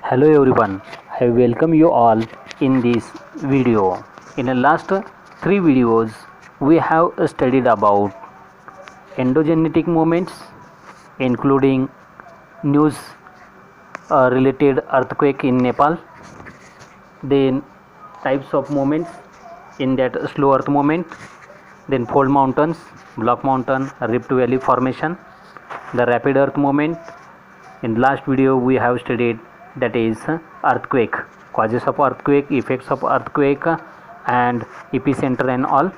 Hello everyone, I welcome you all in this video. In the last three videos, we have studied about endogenetic movements, including news related earthquake in Nepal, then types of movements in that slow earth movement, then fold mountains, block mountain, rift valley formation, the rapid earth movement. In last video we have studied that is earthquake, causes of earthquake, effects of earthquake, and epicenter and all.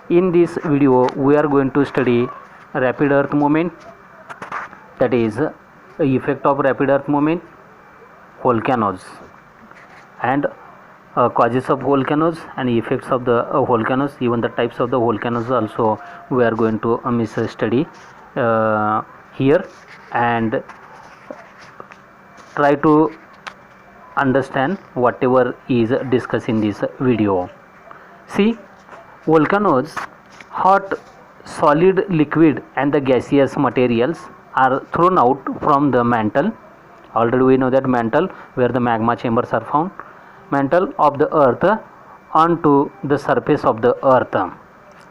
In this video we are going to study rapid earth movement, that is effect of rapid earth movement, volcanoes, and causes of volcanoes and effects of the volcanoes, even the types of the volcanoes also we are going to study here, and try to understand whatever is discussed in this video. See, volcanoes, hot, solid, liquid and the gaseous materials are thrown out from the mantle. Already we know that mantle, where the magma chambers are found, mantle of the earth onto the surface of the earth.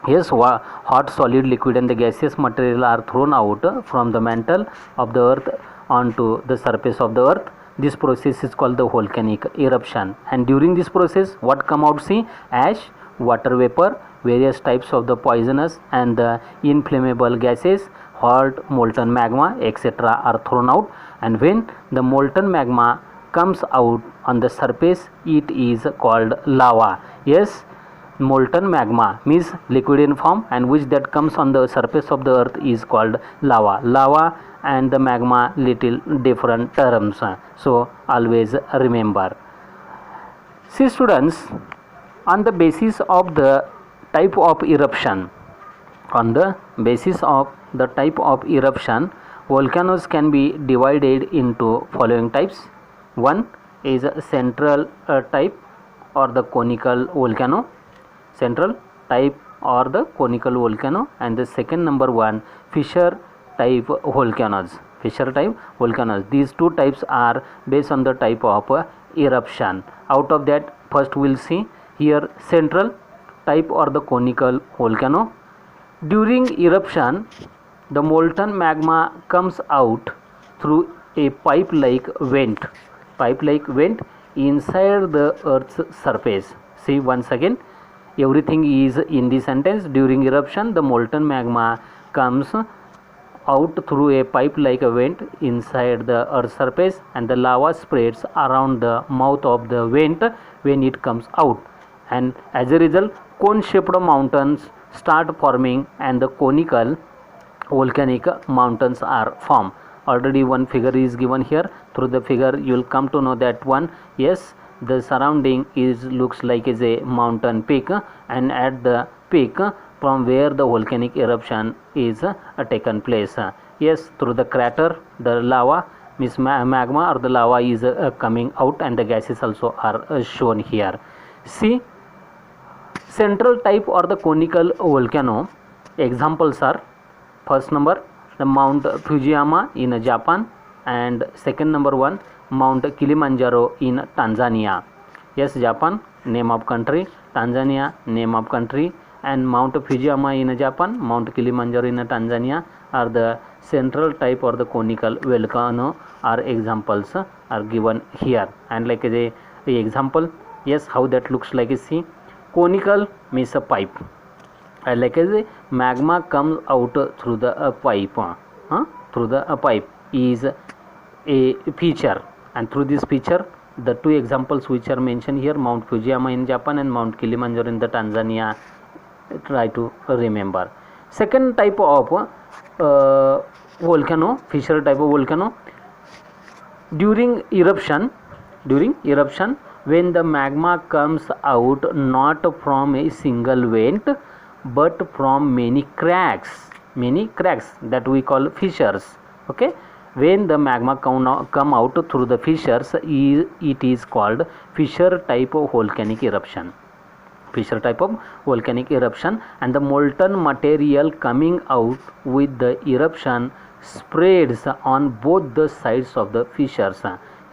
Yes, hot, solid, liquid and the gaseous material are thrown out from the mantle of the earth onto the surface of the earth. This process is called the volcanic eruption, and during this process what come out? See, ash, water vapor, various types of the poisonous and the inflammable gases, hot molten magma, etc. are thrown out, and when the molten magma comes out on the surface, it is called lava. Yes, molten magma means liquid in form, and which that comes on the surface of the earth is called lava and the magma little different terms, so always remember. See students, on the basis of the type of eruption, volcanoes can be divided into following types. One is a central type or the conical volcano, central type or the conical volcano, and the second number one, fissure type volcanoes. These two types are based on the type of eruption. Out of that, first we'll see here central type or the conical volcano. During eruption, the molten magma comes out through a pipe-like vent inside the earth's surface. See, once again, everything is in the sentence. During eruption, the molten magma comes out through a pipe like a vent inside the earth's surface, and the lava spreads around the mouth of the vent when it comes out, and as a result cone shaped mountains start forming and the conical volcanic mountains are formed. Already one figure is given here. Through the figure you will come to know that one, yes, the surrounding is looks like is a mountain peak, and at the peak from where the volcanic eruption is taken place. Yes, through the crater the lava means magma or the lava is coming out, and the gases also are shown here. See, central type or the conical volcano examples are, first number, the Mount Fujiyama in Japan, and second number one, Mount Kilimanjaro in Tanzania. Yes, Japan, name of country, Tanzania, name of country, and Mount Fujiyama in Japan, Mount Kilimanjaro in Tanzania are the central type or the conical volcano are examples are given here. And like the example, yes, how that looks like is, see, conical means a pipe, like as a magma comes out through the pipe, through the pipe is a feature, and through this feature the two examples which are mentioned here, Mount Fujiyama in Japan and Mount Kilimanjaro in the Tanzania, try to remember. Second type of volcano, fissure type of volcano, during eruption when the magma comes out not from a single vent but from many cracks that we call fissures. Okay, when the magma come out through the fissures, it is called fissure type of volcanic eruption. And the molten material coming out with the eruption spreads on both the sides of the fissures.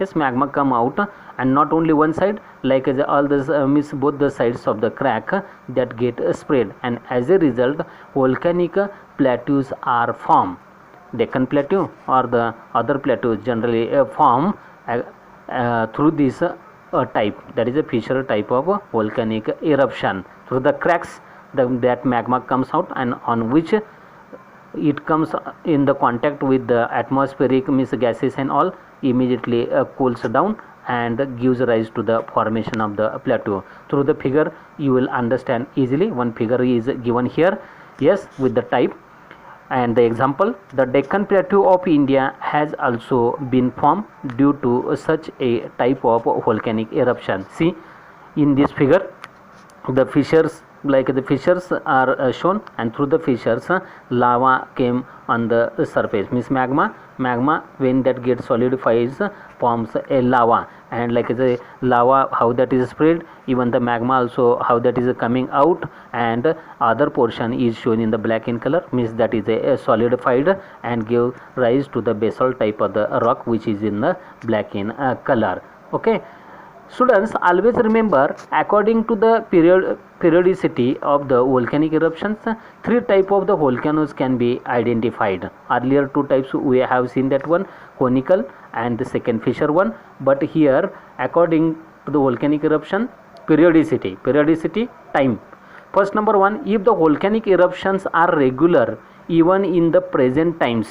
Yes, magma come out, and not only one side, like all this means both the sides of the crack that get spread, and as a result volcanic plateaus are formed. Deccan Plateau or the other plateaus generally form through this type, that is a fissure type of volcanic eruption. Through the cracks that magma comes out, and on which it comes in the contact with the atmospheric means gases and all, immediately cools down and gives rise to the formation of the plateau. Through the figure you will understand easily. One figure is given here, yes, with the type and the example. The Deccan Plateau of India has also been formed due to such a type of volcanic eruption. See in this figure the fissures, like the fissures are shown, and through the fissures lava came on the surface, means magma when that gets solidifies forms a lava, and like the lava how that is spread, even the magma also how that is coming out, and other portion is shown in the black in color, means that is a solidified and give rise to the basalt type of the rock which is in the black in color. Okay students, always remember, according to the periodicity of the volcanic eruptions, three type of the volcanoes can be identified. Earlier two types we have seen, that one conical and the second fissure one, but here according to the volcanic eruption periodicity time. First, number one, if the volcanic eruptions are regular even in the present times,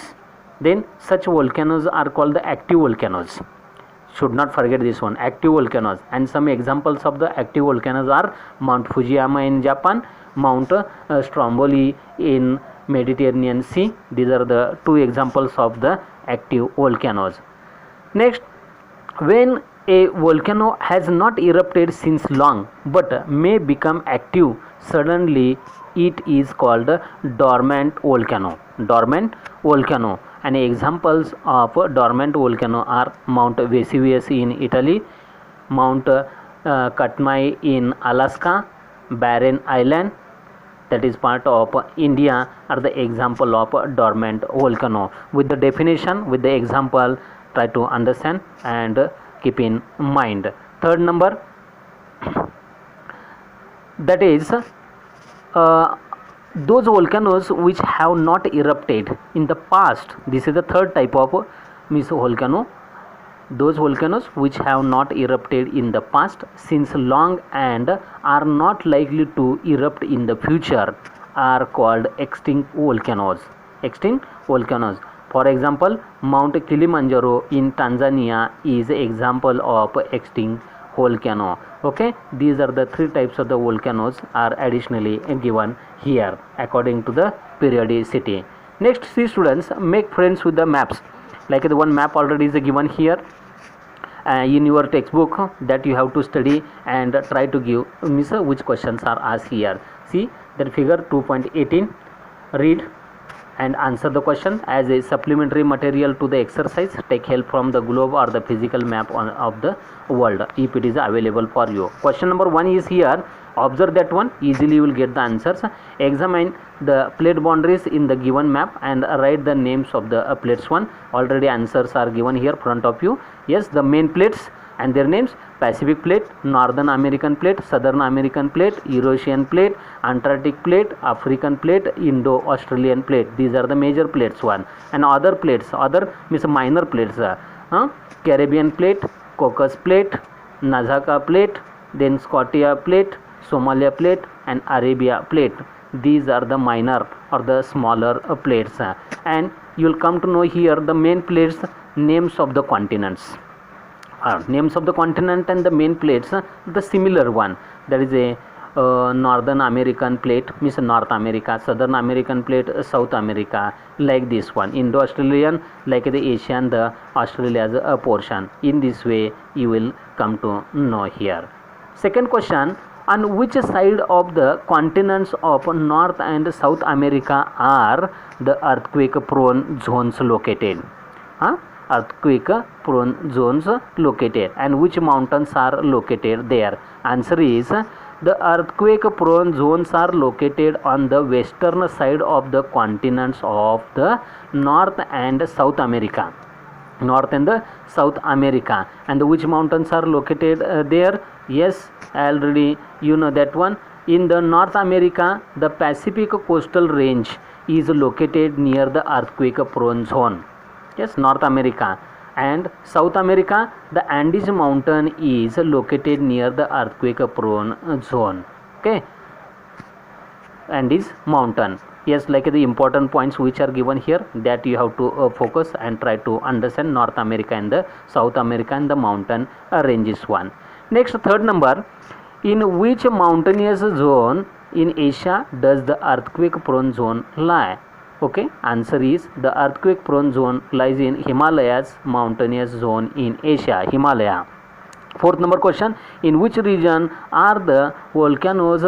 then such volcanoes are called the active volcanoes. Should not forget this one, active volcanoes. And some examples of the active volcanoes are Mount Fujiyama in Japan, Mount Stromboli in Mediterranean Sea. These are the two examples of the active volcanoes. Next, when a volcano has not erupted since long but may become active suddenly, it is called dormant volcano. And examples of dormant volcano are Mount Vesuvius in Italy, Mount Katmai in Alaska, Barren Island, that is part of India, are the example of dormant volcano. With the definition, with the example, try to understand and keep in mind. Third number, that is those volcanoes which have not erupted in the past. This is the third type of volcano. Those volcanoes which have not erupted in the past since long and are not likely to erupt in the future are called extinct volcanoes. For example, Mount Kilimanjaro in Tanzania is an example of extinct volcano. Okay, these are the three types of the volcanoes are additionally given here according to the periodicity. Next, see students, make friends with the maps. Like the one map already is given here in your textbook, that you have to study and try to give which questions are asked here. See that figure 2.18, read and answer the question. As a supplementary material to the exercise, take help from the globe or the physical map of the world if it is available for you. Question number 1 is here. Observe that one, easily you will get the answers. Examine the plate boundaries in the given map and write the names of the plates. One already answers are given here front of you. Yes, the main plates and their names: Pacific plate, Northern American plate, Southern American plate, Eurasian plate, Antarctic plate, African plate, Indo-Australian plate. These are the major plates one. And other plates, other means minor plates, Caribbean plate, Cocos plate, Nazca plate, then Scotia plate, Somalia plate and Arabia plate. These are the minor or the smaller plates. And you will come to know here the main plates, names of the continents. Names of the continent and the main plates, the similar one, that is a Northern American plate means North America, Southern American plate South America, like this one. Indo-Australian, like the Asian, the Australia's a portion. In this way you will come to know here. Second question, on which side of the continents of North and South America are the earthquake prone zones located? Earthquake prone zones located, and which mountains are located there? Answer is, the earthquake prone zones are located on the western side of the continents of the North and South America. North and the South America. And which mountains are located there? Yes, already you know that one. In the North America, the Pacific coastal range is located near the earthquake prone zone. Yes, North America. And South America, the Andes mountain is located near the earthquake prone zone. Okay, Andes mountain. Yes, like the important points which are given here, that you have to focus and try to understand North America and the South America and the mountain ranges one. Next, third number, in which mountainous zone in Asia does the earthquake prone zone lie? Okay, answer is the earthquake prone zone lies in Himalayas mountainous zone in Asia, Himalaya. Fourth number question, in which region are the volcanoes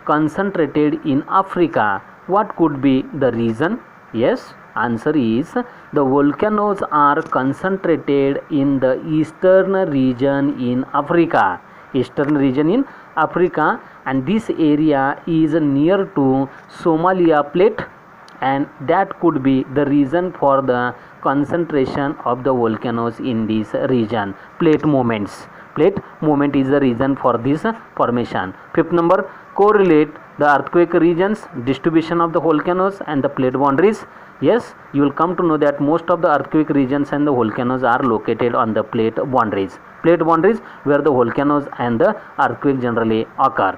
concentrated in Africa? What could be the reason? Yes, answer is the volcanoes are concentrated in the eastern region in Africa. Eastern region in Africa, and this area is near to Somalia plate, and that could be the reason for the concentration of the volcanoes in this region. Plate movements. Plate movement is the reason for this formation. Fifth number, correlate the earthquake regions, distribution of the volcanoes and the plate boundaries. Yes, you will come to know that most of the earthquake regions and the volcanoes are located on the plate boundaries. Plate boundaries where the volcanoes and the earthquake generally occur.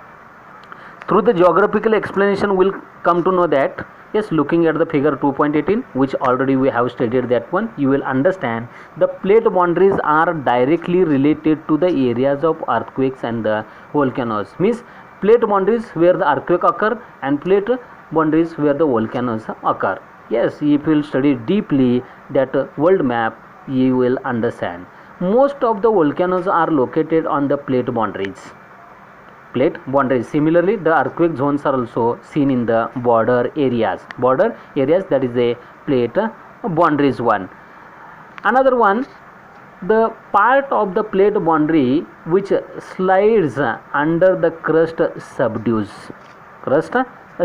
Through the geographical explanation, we will come to know that, yes, looking at the figure 2.18, which already we have studied that one, you will understand the plate boundaries are directly related to the areas of earthquakes and the volcanoes. Means plate boundaries where the earthquake occur and plate boundaries where the volcanoes occur. Yes, if you will study deeply that world map, you will understand. Most of the volcanoes are located on the plate boundaries. Plate boundaries. Similarly, the earthquake zones are also seen in the border areas. Border areas, that is a plate boundaries one. Another one, the part of the plate boundary which slides under the crust subdues. Crust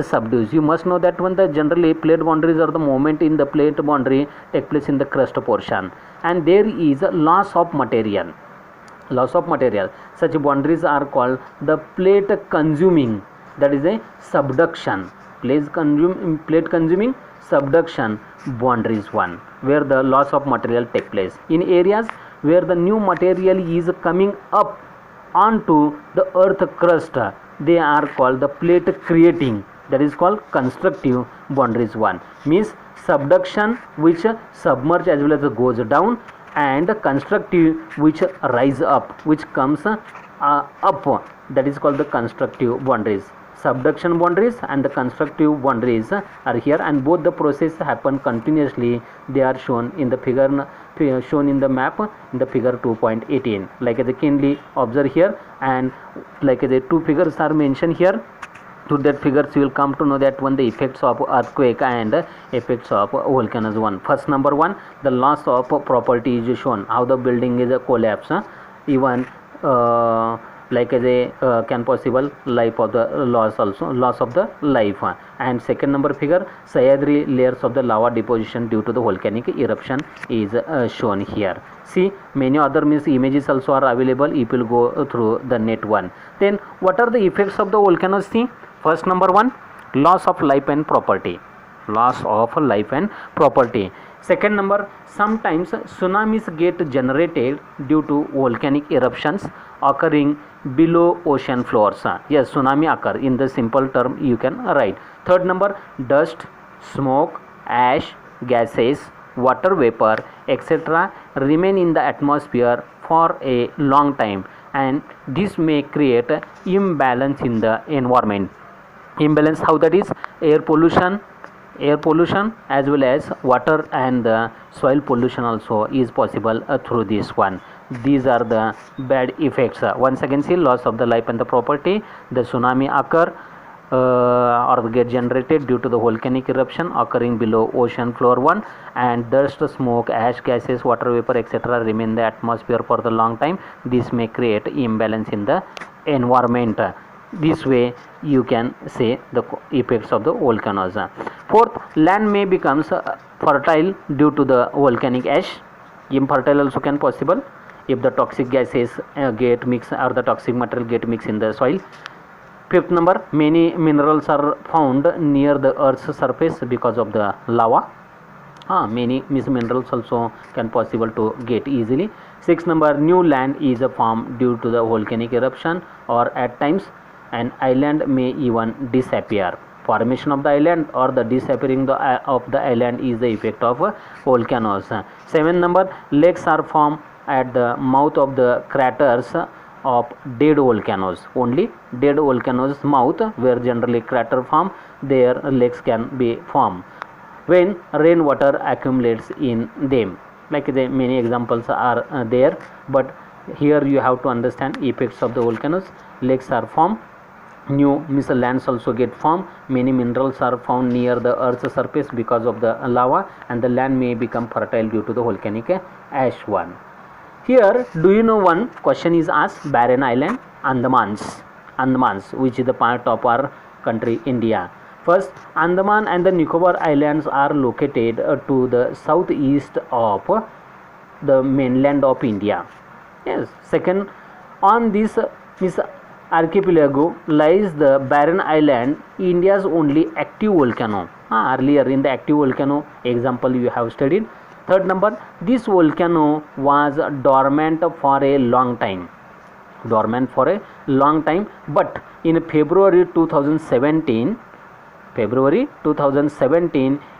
subdues. You must know that one, the generally plate boundaries are the movement in the plate boundary take place in the crust portion, and there is a loss of material. Loss of material. Such boundaries are called the plate consuming, that is a subduction. Plate consuming subduction boundaries one, where the loss of material take place. In areas where the new material is coming up onto the earth crust, they are called the plate creating, that is called constructive boundaries one. Means subduction which submerge as well as goes down, and constructive which rise up, which comes up, that is called the constructive boundaries. Subduction boundaries and the constructive boundaries are here, and both the process happen continuously. They are shown in the figure, shown in the map in the figure 2.18. like the keenly observe here, and like the two figures are mentioned here. To that figures you will come to know that one, the effects of earthquake and effects of volcanoes one. First number one, the loss of property is shown, how the building is a collapse, even like can possible life of the loss, also loss of the life. And second number figure, Sahyadri layers of the lava deposition due to the volcanic eruption is shown here. See, many other means images also are available if you will go through the net one. Then what are the effects of the volcanoes? See, first number one, loss of life and property. Loss of life and property. Second number, sometimes tsunamis get generated due to volcanic eruptions occurring below ocean floors. Yes, tsunami occur, in the simple term you can write. Third number, dust, smoke, ash, gases, water vapor, etc. remain in the atmosphere for a long time, and this may create imbalance in the environment. Imbalance, how that is? Air pollution as well as water and the soil pollution also is possible through this one. These are the bad effects. Once again, see, loss of the life and the property, the tsunami occur or get generated due to the volcanic eruption occurring below ocean floor one, and dust, smoke, ash, gases, water vapor, etc. remain in the atmosphere for the long time. This may create imbalance in the environment. This way you can say the effects of the volcanoes. Fourth, land may becomes fertile due to the volcanic ash. infertile also can possible if the toxic gases get mixed or the toxic material get mixed in the soil. Fifth number, many minerals are found near the earth's surface because of the lava. Many minerals also can possible to get easily. Sixth number, new land is formed due to the volcanic eruption, or at times an island may even disappear. Formation of the island or the disappearing of the island is the effect of volcanoes. Seventh number, lakes are formed at the mouth of the craters of dead volcanoes. Only dead volcanoes mouth where generally crater form, there lakes can be formed when rainwater accumulates in them. Like the many examples are there, but here you have to understand effects of the volcanoes. Lakes are formed, new lands also get formed, many minerals are found near the earth's surface because of the lava, and the land may become fertile due to the volcanic ash one. Here, do you know one question is asked, barren island, Andamans, which is the part of our country India. First, Andaman and the Nicobar Islands are located to the southeast of the mainland of India. Yes. Second, on this archipelago lies the barren island, India's only active volcano. Earlier in the active volcano example you have studied. Third number, this volcano was dormant for a long time, but in February 2017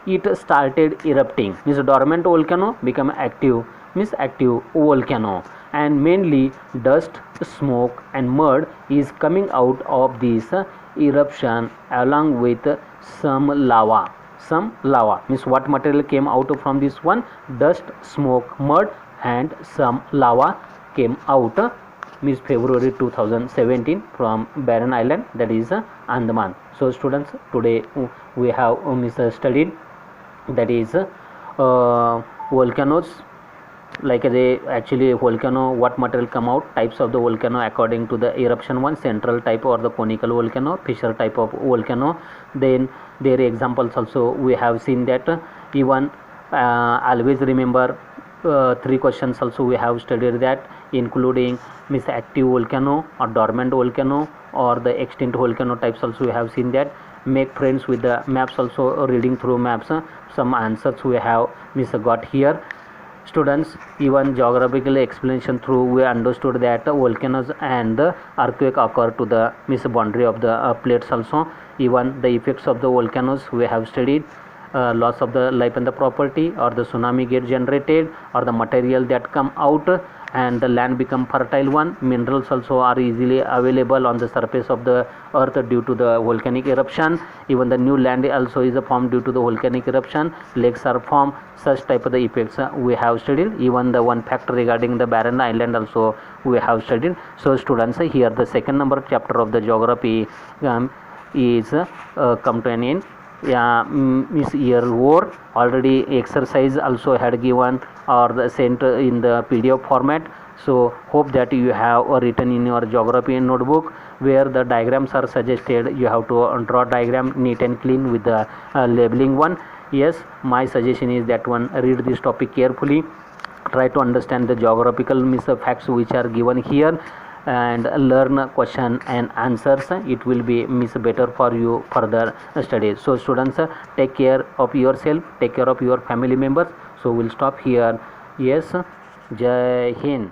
it started erupting. Dormant volcano become active, active volcano, and mainly dust, smoke and mud is coming out of this eruption along with some lava. What material came out from this one? Dust, smoke, mud and some lava came out February 2017 from barren island, that is Andaman. So students, today we have studied, that is volcanoes, like they actually volcano, what material come out, types of the volcano according to the eruption one, central type or the conical volcano, fissure type of volcano. Then their examples also we have seen that. Even always remember 3 questions also we have studied that, including active volcano or dormant volcano or the extinct volcano types also we have seen that. Make friends with the maps also, reading through maps, some answers we have got here. Students, even geographical explanation through we understood that volcanoes and the earthquake occur to the boundary of the plates also. Even the effects of the volcanoes we have studied, loss of the life and the property, or the tsunami get generated, or the material that come out and the land become fertile one. Minerals also are easily available on the surface of the earth due to the volcanic eruption. Even the new land also is formed due to the volcanic eruption. Lakes are formed. Such type of the effects we have studied. Even the one factor regarding the barren island also we have studied. So students, here the second number chapter of the geography is come to an end. Year over. Already exercise also had given or sent in the PDF format. So hope that you have written in your geography notebook where the diagrams are suggested. You have to draw diagram neat and clean with the labeling one. Yes, my suggestion is that one, read this topic carefully, try to understand the geographical facts which are given here, and learn question and answers. It will be better for you further studies. So students, take care of yourself, take care of your family members. So we'll stop here. Yes, Jai Hind.